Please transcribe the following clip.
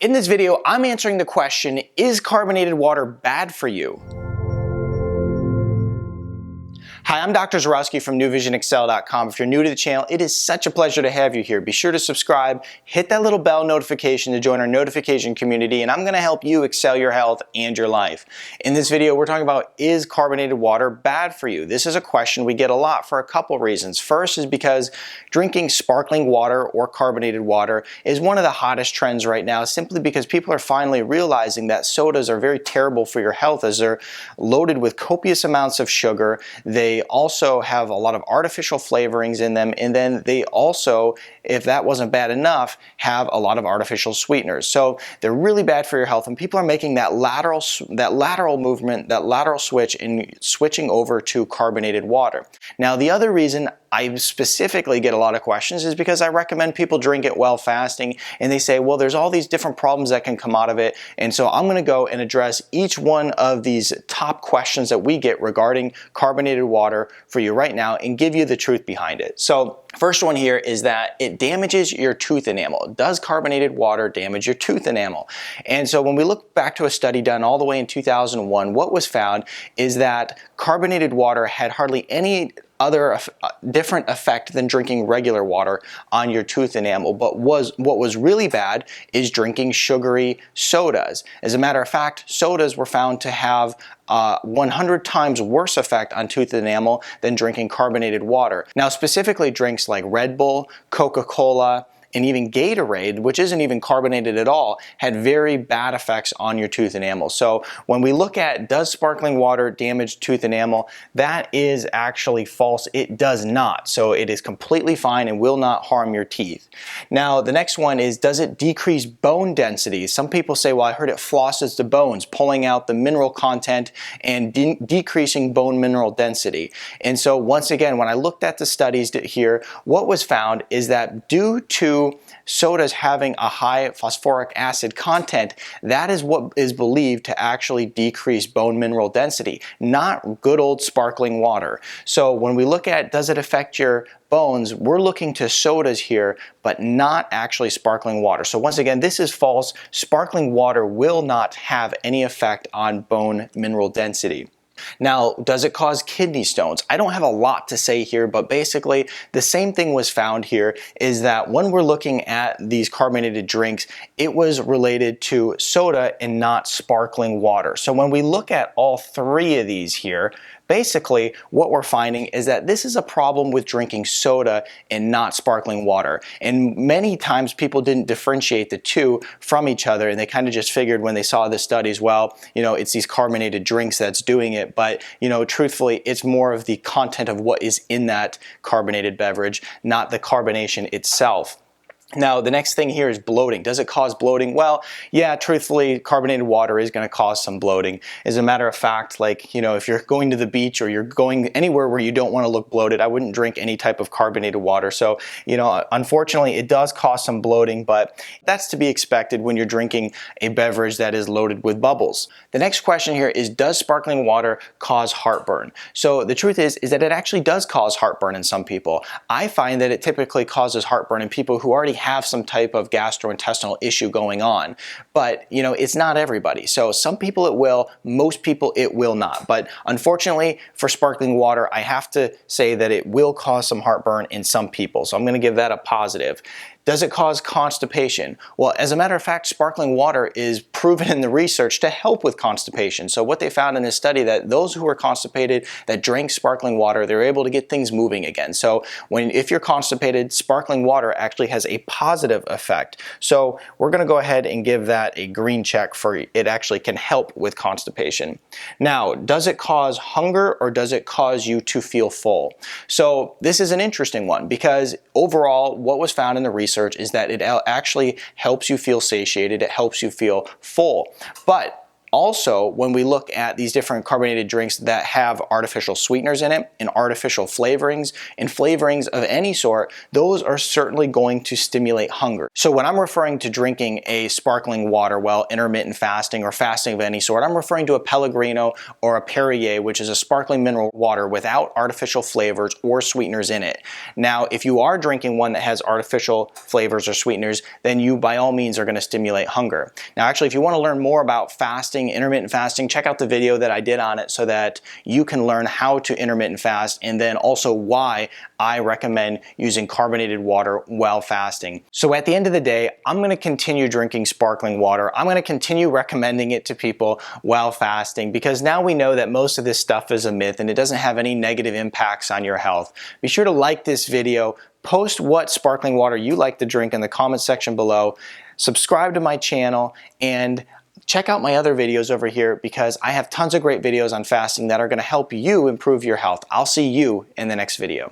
In this video, I'm answering the question, is carbonated water bad for you? Hi, I'm Dr. Zarowski from newvisionexcel.com. If you're new to the channel, it is such a pleasure to have you here. Be sure to subscribe, hit that little bell notification to join our notification community, and I'm going to help you excel your health and your life. In this video, we're talking about, is carbonated water bad for you? This is a question we get a lot for a couple reasons. First is because drinking sparkling water or carbonated water is one of the hottest trends right now, simply because people are finally realizing that sodas are very terrible for your health as they're loaded with copious amounts of sugar. They also have a lot of artificial flavorings in them, and then they also, if that wasn't bad enough, have a lot of artificial sweeteners. So they're really bad for your health, and people are making that lateral movement, that lateral switch in switching over to carbonated water. Now, the other reason I specifically get a lot of questions is because I recommend people drink it while fasting, and they say, well, there's all these different problems that can come out of it, and so I'm going to go and address each one of these top questions that we get regarding carbonated water for you right now and give you the truth behind it. So first one here is that it damages your tooth enamel. Does carbonated water damage your tooth enamel? And so when we look back to a study done all the way in 2001, what was found is that carbonated water had hardly any other different effect than drinking regular water on your tooth enamel, but what was really bad is drinking sugary sodas. As a matter of fact, sodas were found to have 100 times worse effect on tooth enamel than drinking carbonated water. Now, specifically drinks like Red Bull, Coca-Cola, and even Gatorade, which isn't even carbonated at all, had very bad effects on your tooth enamel. So when we look at, does sparkling water damage tooth enamel, that is actually false. It does not. So it is completely fine and will not harm your teeth. Now, the next one is, does it decrease bone density? Some people say, well, I heard it flosses the bones, pulling out the mineral content and decreasing bone mineral density. And so once again, when I looked at the studies here, what was found is that due to sodas having a high phosphoric acid content, that is what is believed to actually decrease bone mineral density, not good old sparkling water. So when we look at, does it affect your bones, we're looking to sodas here, but not actually sparkling water. So once again, this is false. Sparkling water will not have any effect on bone mineral density. Now, does it cause kidney stones? I don't have a lot to say here, but basically the same thing was found here, is that when we're looking at these carbonated drinks, it was related to soda and not sparkling water. So when we look at all three of these here, basically what we're finding is that this is a problem with drinking soda and not sparkling water. And many times people didn't differentiate the two from each other, and they kind of just figured when they saw the studies, well, you know, it's these carbonated drinks that's doing it. But, you know, truthfully, it's more of the content of what is in that carbonated beverage, not the carbonation itself. Now, the next thing here is bloating. Does it cause bloating? Well, yeah, truthfully, carbonated water is going to cause some bloating. As a matter of fact, like, you know, if you're going to the beach or you're going anywhere where you don't want to look bloated, I wouldn't drink any type of carbonated water. So, you know, unfortunately, it does cause some bloating, but that's to be expected when you're drinking a beverage that is loaded with bubbles. The next question here is, does sparkling water cause heartburn? So the truth is that it actually does cause heartburn in some people. I find that it typically causes heartburn in people who already have some type of gastrointestinal issue going on, but you know, it's not everybody. So some people it will, most people it will not. But unfortunately for sparkling water, I have to say that it will cause some heartburn in some people. So I'm going to give that a positive. Does it cause constipation? Well, as a matter of fact, sparkling water is proven in the research to help with constipation. So what they found in this study, that those who were constipated that drank sparkling water, they were able to get things moving again. So if you're constipated, sparkling water actually has a positive effect. So we're going to go ahead and give that a green check for it actually can help with constipation. Now, does it cause hunger or does it cause you to feel full? So this is an interesting one, because overall what was found in the research is that it actually helps you feel satiated, it helps you feel full. But Also, when we look at these different carbonated drinks that have artificial sweeteners in it and artificial flavorings and flavorings of any sort, those are certainly going to stimulate hunger. So when I'm referring to drinking a sparkling water while intermittent fasting or fasting of any sort, I'm referring to a Pellegrino or a Perrier, which is a sparkling mineral water without artificial flavors or sweeteners in it. Now, if you are drinking one that has artificial flavors or sweeteners, then you by all means are going to stimulate hunger. Now, actually, if you want to learn more about fasting, intermittent fasting, check out the video that I did on it so that you can learn how to intermittent fast and then also why I recommend using carbonated water while fasting. So at the end of the day, I'm going to continue drinking sparkling water. I'm going to continue recommending it to people while fasting because now we know that most of this stuff is a myth and it doesn't have any negative impacts on your health. Be sure to like this video, post what sparkling water you like to drink in the comment section below, subscribe to my channel, and check out my other videos over here because I have tons of great videos on fasting that are going to help you improve your health. I'll see you in the next video.